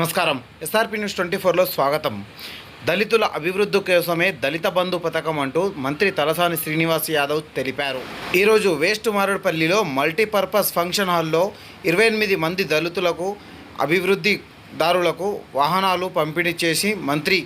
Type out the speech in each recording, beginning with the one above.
నమస్కారం. SRP news 24లో స్వాగతం. దళితుల అభివృద్ధి కోసమే దళిత బంధు పథకం అంటూ మంత్రి తలసాని శ్రీనివాస్ యాదవ్ తెలిపారు. ఈరోజు వేస్ట్ మారేడుపల్లిలో మల్టీపర్పస్ ఫంక్షన్ హాల్లో 28 మంది దళితులకు అభివృద్ధిదారులకు వాహనాలు పంపిణీ చేసి మంత్రి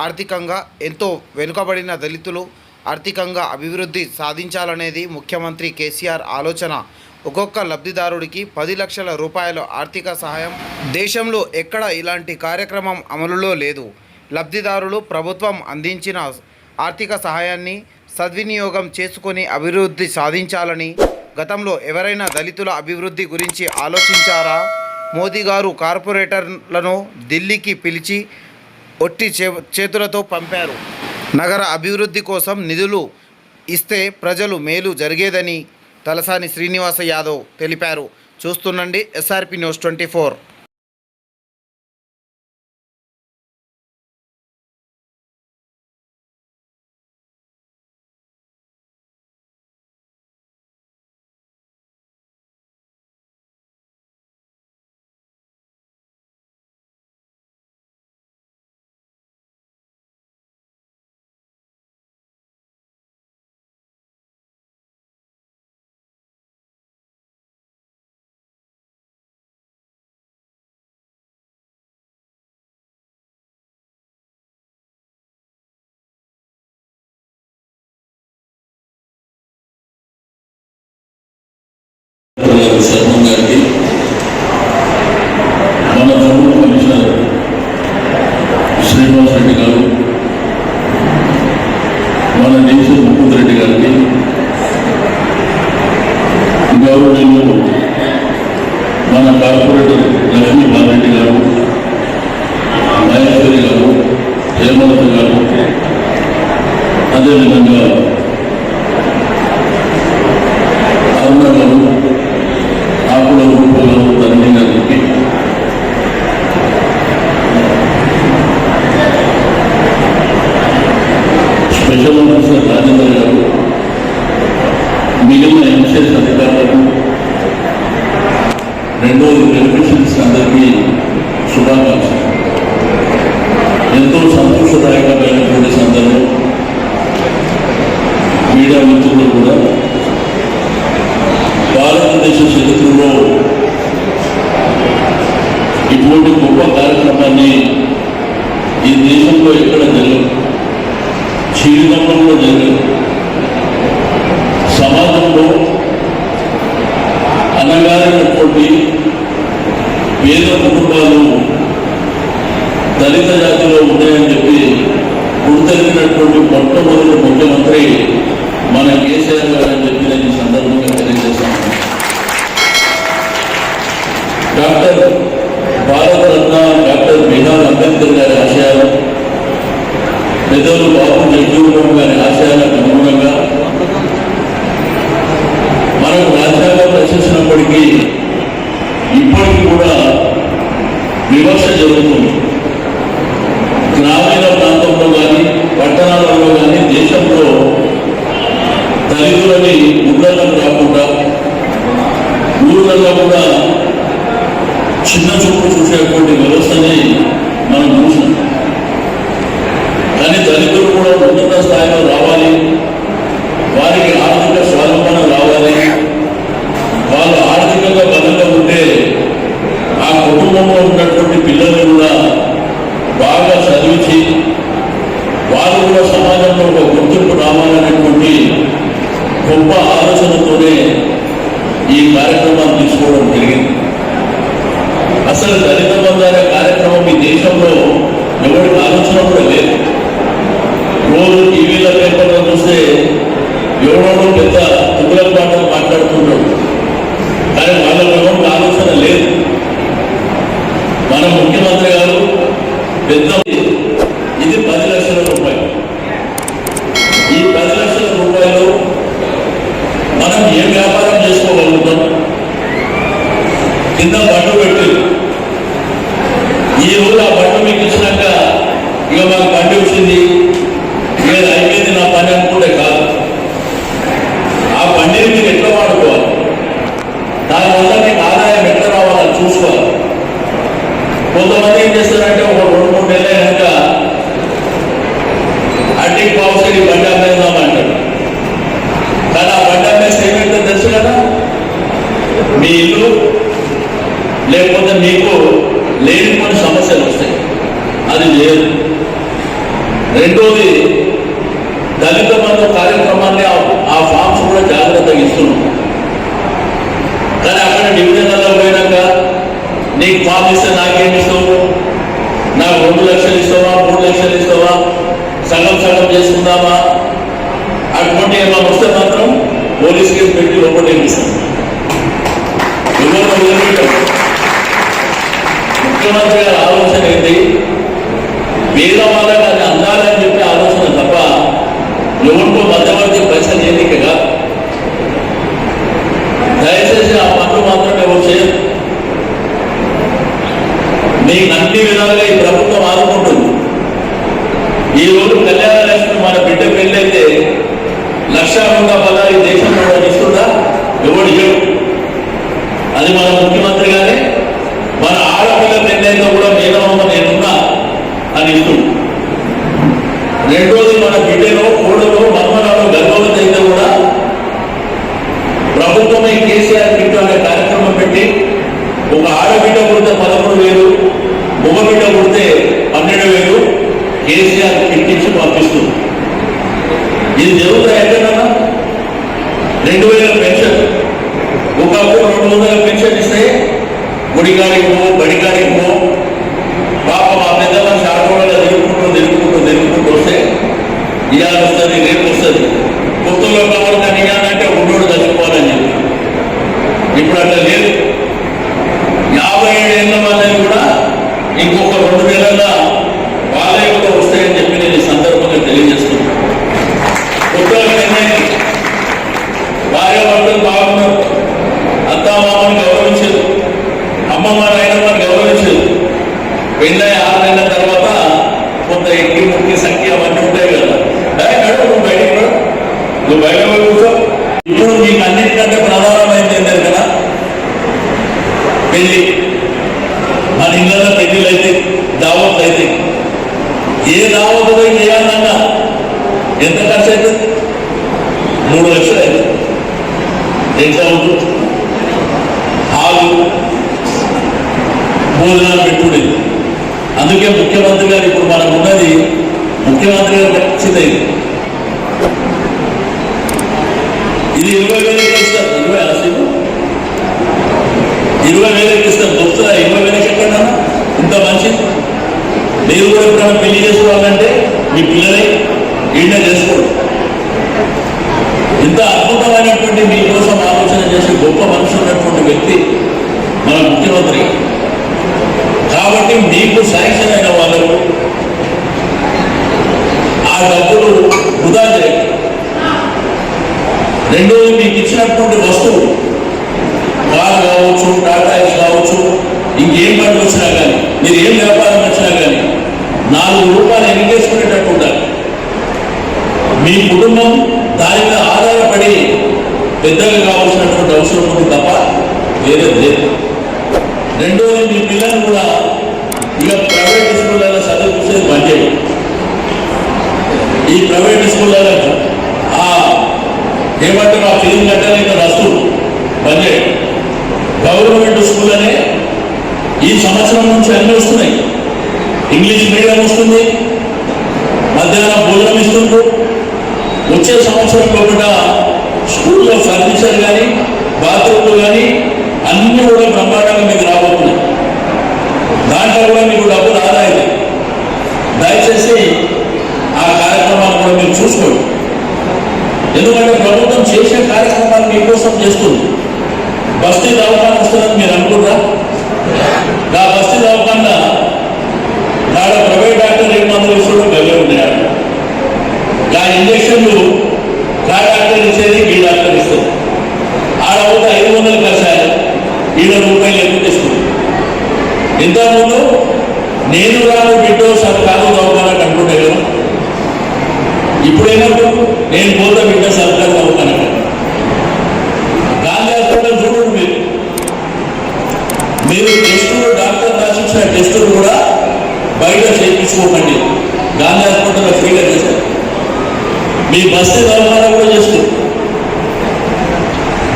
ఆర్థికంగా ఎంతో వెనుకబడిన దళితులు ఆర్థికంగా అభివృద్ధి సాధించాలనేది ముఖ్యమంత్రి కేసీఆర్ ఆలోచన. ఒక్కొక్క లబ్ధిదారుడికి 10 లక్షల రూపాయల ఆర్థిక సహాయం. దేశంలో ఎక్కడ ఇలాంటి కార్యక్రమం అమలులో లేదు. లబ్ధిదారులు ప్రభుత్వం అందించిన ఆర్థిక సహాయాన్ని సద్వినియోగం చేసుకొని అభివృద్ధి సాధించాలని. గతంలో ఎవరైనా దళితుల అభివృద్ధి గురించి ఆలోచించారా? మోదీ గారు కార్పొరేటర్లను ఢిల్లీకి పిలిచి ఒట్టి చేతులతో పంపారు. నగర అభివృద్ధి కోసం నిధులు ఇస్తే ప్రజలు మేలు జరిగేదని తలసాని శ్రీనివాస యాదవ్ తెలిపారు. చూస్తుండండి ఎస్ఆర్పి న్యూస్ 24. శర్మ గారికి, మన తరఫున కమిషనర్ శ్రీనివాస్ రెడ్డి గారు, మన దేశ ముకుంద్ రెడ్డి గారికి, గౌరవనీయులు మన కార్పొరేటర్ లక్ష్మీ బాలరెడ్డి గారు, మహేశ్వరి గారు, హేమలత గారు, అదేవిధంగా అరుణ గారు, ఆకుల రూపంలో ధరణి గారికి, స్పెషల్ ఆఫీసర్ రాజేంద్ర గారు, మిగిలిన ఎంసెస్ అధికారులకు, రెండోది బెనిఫిషియరీస్ అందరికీ శుభాకాంక్షలు. ఎంతో సంతోషదాయకమైనటువంటి సందర్భం. మీడియా మిత్రులు కూడా భారతదేశ చరిత్రలో ఇటువంటి గొప్ప కార్యక్రమాన్ని ఈ దేశంలో ఎక్కడ జరగదు, చీలినంలో కూడా జరగదు. సమాజంలో అనగారినటువంటి పేద కుటుంబాలు దళిత జాతిలో ఉన్నాయని చెప్పి గుర్తెరిగినటువంటి మొట్టమొదటి ముఖ్యమంత్రి మన కేసీఆర్ గారు అని చెప్పి నేను ఈ సందర్భంగా తెలియజేస్తాను. Doctor Bharat Ratna doctor B R Ambedkar గారి ఆశయాలు, పెద్దలు బాబు జగజీవన్ గారి ఆశయాలకు అనుగుణంగా మనకు రాజ్యాంగం రచించినప్పటికీ ఇప్పటికీ కూడా వివక్ష జరుగుతుంది. గ్రామీణ ప్రాంతంలో కానీ పట్టణాలలో కానీ దేశంలో దళితులని ఊళ్ళకు రాకుండా ఊళ్ళల్లో కూడా చిన్న చూపు చూసేటువంటి వ్యవస్థని మనం చూసాం. కానీ దళితులు కూడా ఉన్నత స్థాయిలో రావాలి, వారికి ఆర్థిక స్వావలంబన రావాలి. వాళ్ళు ఆర్థికంగా బలంగా ఉంటే ఆ కుటుంబంలో ఉన్నటువంటి పిల్లలు కూడా బాగా చదివించి వాళ్ళు కూడా సమాజంలో ఒక గుర్తింపు రావాలనేటువంటి గొప్ప ఆలోచనతోనే ఈ కార్యక్రమాన్ని తీసుకోవడం జరిగింది. అసలు దళిత బంధు అనే కార్యక్రమం ఈ దేశంలో ఎవరికి ఆలోచన కూడా లేదు. రోజు టీవీలో పేపర్లో చూస్తే ఎవడో పెద్ద తుగుల మాటలు మాట్లాడుతుంటాడు, కానీ వాళ్ళ ఎవరికి ఆలోచన లేదు. మన ముఖ్యమంత్రి గారు పెద్ద ఇది 10 లక్షల రూపాయలు. ఈ 10 లక్షల రూపాయలు మనం ఏం వ్యాపారం చేసుకోగలుగుతాం? కింద బట్టు పెట్టి ఈ రోజు ఆ బట్టు మీకు ఇచ్చినాక ఇక మాకు బండి వచ్చింది, నేను అయిపోయింది నా పని అనుకుంటే కాదు. ఆ బండిని మీరు ఎట్లా వాడుకోవాలి, దానివల్ల మీకు ఆదాయం ఎట్లా రావాలని చూసుకోవాలి. కొంతమంది ఏం చేస్తారు, పోలీస్ కేసు పెట్టి లోపల వేపిస్తాం. ఎవరు వదిలిపెట్టాం. ముఖ్యమంత్రి గారి ఆలోచన ఏంటి? పేద వాళ్ళకి అది అందాలని చెప్పే ఆలోచన తప్ప ఎవరికో మధ్యవర్తి పైసలు ఎన్నికగా. దయచేసి ఆ పనులు మాత్రం ఎవరు చేయరు. మీకు అన్ని విధాలుగా ఈ ప్రభుత్వం ఆదుకుంటుంది. ఈ రోజు కళ్యాణ లక్ష్మి మన బిడ్డ పెళ్ళైతే 1,110,000 ఈ దేశంలో ఇస్తుందా? ఎవడు ఇవ్వడు. అది మన ముఖ్యమంత్రి గారే మన ఆడపిల్ల పెళ్ళైతే కూడా మేనమామ నేనున్నా అని ఇస్తుంది. రెండోది మన బిడ్డలో కోడలో మన్మనాలు గర్భవతి అయితే కూడా ప్రభుత్వమే కేసీఆర్ కిట్ అనే కార్యక్రమం పెట్టి ఒక ఆడబిడ్డ పుడితే 13,000, మగ బిడ్డ పుడితే 12,000 కేసీఆర్ కిట్ ఇచ్చి పంపిస్తుంది. ఇది జరుగుతాయి ఎక్కడన్నా? 2,000 పెన్షన్, ఒకప్పుడు 200 పెన్షన్ ఇస్తే గుడికాడికి పో, బడికాడికి పో, పాప మా పెద్దల షార్ట్గా తిరుగుకుంటూ వస్తే ఇవాళ వస్తుంది, రేపు వస్తుంది. కొత్తలో కవర్ కానీ అంటే ఉన్నోడు చచ్చిపోవాలని చెప్పి. ఇప్పుడు అట్లా లేదు. 57 ఏళ్ళ వాళ్ళని కూడా ఇంకొక 2 నెలల వాళ్ళే కూడా వస్తాయని చెప్పి నేను ఈ సందర్భంగా తెలియజేస్తున్నాను. కొత్తగా భార్య భర్తలు బాగున్నారు, అత్తామామని గౌరవించదు, అమ్మమ్మ నాయనమ్మని గౌరవించదు. పెళ్ళై 6 నెలల తర్వాత కొంత ఎక్కి ముక్కి సంఖ్య అవన్నీ ఉంటాయి కదా. నువ్వు బయటకు నువ్వు బయట కూర్చో. ఇప్పుడు మీకు అన్నిటికంటే ప్రధానమైంది ఏంటంటే కదా పెళ్లి. మన ఇళ్ళలో పెళ్లిళ్ళు అయితే, దావత్లు అయితే, ఏ దావత్ పోయి చేయాలన్నా ఎంత ఖర్చు అవుతుంది? 3 లక్షలు అవుతుంది. ఎట్లా ఉంటుంది? హాలు, భోజనాలు పెట్టుకునే. అందుకే ముఖ్యమంత్రి గారు ఇప్పుడు మనకు ఉన్నది, ముఖ్యమంత్రి గారు ఖచ్చితంగా ఇది 20,000 ఇస్తారు. 20,000 ఇస్తారు. దొరుకుతుందా? 20,000 ఎక్కడన్నా ఇంత మంచి. మీరు కూడా ఎప్పుడైనా పెళ్లి చేసుకోవాలంటే మీ పిల్లలై ఈయన చేసుకోండి. ఇంత అద్భుతమైనటువంటి మీకోసం ఆలోచన చేసే గొప్ప మనసు ఉన్నటువంటి వ్యక్తి మన ముఖ్యమంత్రి. కాబట్టి మీకు శాంక్షన్ అయిన వాళ్ళు ఆ డబ్బులు వృధా చేయండి. రెండోది, మీకు ఇచ్చినటువంటి వస్తువు కారు కావచ్చు, టాటా ఏస్ కావచ్చు, ఇంకేం బండి వచ్చినా కానీ, మీరు ఏం వ్యాపారం వచ్చినా కానీ 4 రూపాయలు ఎన్నికేసుకునేటట్టు ఉండాలి. మీ కుటుంబం దాని మీద ఆధారపడి పెద్దగా కావాల్సినటువంటి అవసరం ఉంది తప్ప వేరే లేదు. రెండోది, మీ పిల్లలు కూడా ఇక ప్రైవేట్ స్కూళ్ళలో చదివించేది బంద్ చేయండి. ఈ ప్రైవేట్ స్కూళ్ళలో ఏమంటారు ఆ ఫీజు కట్టలేక రస్తులు బంద్ చేయండి. గవర్నమెంట్ స్కూల్ అనే ఈ సంవత్సరం నుంచి అన్నీ వస్తున్నాయి. ఇంగ్లీష్ మీడియం వస్తుంది, మధ్యాహ్నం భోజనం ఇస్తుండ్రు. వచ్చే సంవత్సరంలో కూడా స్కూల్లో ఫర్నిచర్ కానీ, బాత్రూమ్లు కానీ అన్నీ కూడా బ్రహ్మాండంగా మీకు రాబోతున్నాయి. దాంట్లో కూడా మీకు డబ్బులు ఆదాయం. దయచేసి ఆ కార్యక్రమాలు కూడా మీరు చూసుకోండి. ఎందుకంటే ప్రభుత్వం చేసే కార్యక్రమాలు మీకోసం చేస్తుంది. బస్తీ దవాఖాన వస్తుందని మీరు అనుకుంటారా? ఆ బస్తీ దవాఖాన నాడ ప్రైవేట్ డాక్టర్ 2 మందులు ఇస్తాడు, గల్లే ఉన్నాడు. ఆ ఇంజక్షన్లు ఆ డాక్టర్ ఇచ్చేది ఈ డాక్టర్ ఇస్తుంది. ఆడవుతా 500 కషాయాలు, 7 రూపాయలు ఎక్కువ ఇస్తుంది. ఇంతకుముందు నేను రాను బిడ్డో సర్కారు దవాఖానకు అనుకుంటే కదా, ఇప్పుడేమో నేను పోతా బిడ్డ సర్కారు దవాఖానకు. గాంధీ హాస్పిటల్ చూడండి, మీరు టెస్టులు డాక్టర్ రాసిచ్చిన టెస్టులు కూడా బయట చేయించుకోకండి. గాంధీ హాస్పిటల్లో ఫ్రీగా చేస్తారు. మీ బస్తీ దవాఖాన కూడా చేస్తారు.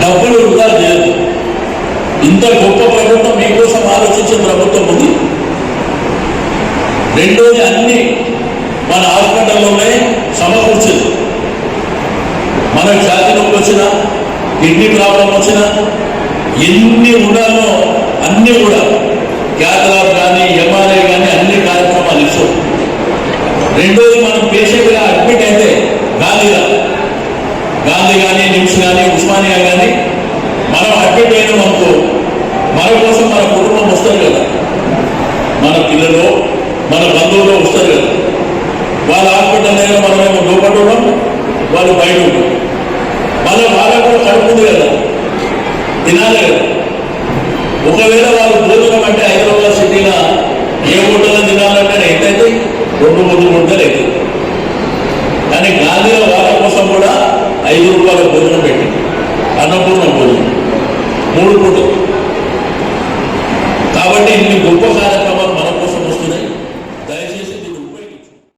డబ్బులు వృధా చేయదు. ఇంత గొప్ప ప్రభుత్వం మీకోసం ఆలోచించే ప్రభుత్వం ఉంది. రెండోది, అన్ని మన హాస్పిటల్లోనే సమకూర్చదు. మనకు ఛాతీ నొప్పి వచ్చినా, కిడ్నీ ప్రాబ్లం వచ్చినా, ఎన్ని ఉండాలో అన్నీ కూడా క్యాథలాబ్ కానీ, ఎంఆర్ఐ కానీ అన్ని కార్యక్రమాలు ఇస్తాం. రెండోది, మనం పేషెంట్గా అడ్మిట్ అయితే గాంధీ కానీ, నిమ్స్ కానీ, యజమానిగా కానీ మనం అడ్మిట్ అయినాం అనుకో, మన కోసం మన కుటుంబం వస్తారు కదా, మన పిల్లలు మన బంధువులు వస్తారు కదా, వాళ్ళ హాస్పిటల్ అయినా మనమేమో లోపల ఉన్నాం, వాళ్ళు బయట ఉంటాం. మళ్ళీ వాళ్ళకు కూడా కడుపుంది కదా, తినాలి కదా. ఒకవేళ వాళ్ళు భోజనం అంటే హైదరాబాద్ సిటీలో ఏ హోటల్లో తినాలంటే ఎంతైతే 2-3 గుంటలు అవుతుంది. కానీ గాంధీలో వాళ్ళ కోసం కూడా 5 రూపాయల భోజనం పెట్టి అన్నపూర్ణ భోజనం 3 పూటలు. కాబట్టి ఇన్ని గొప్ప కార్యక్రమాలు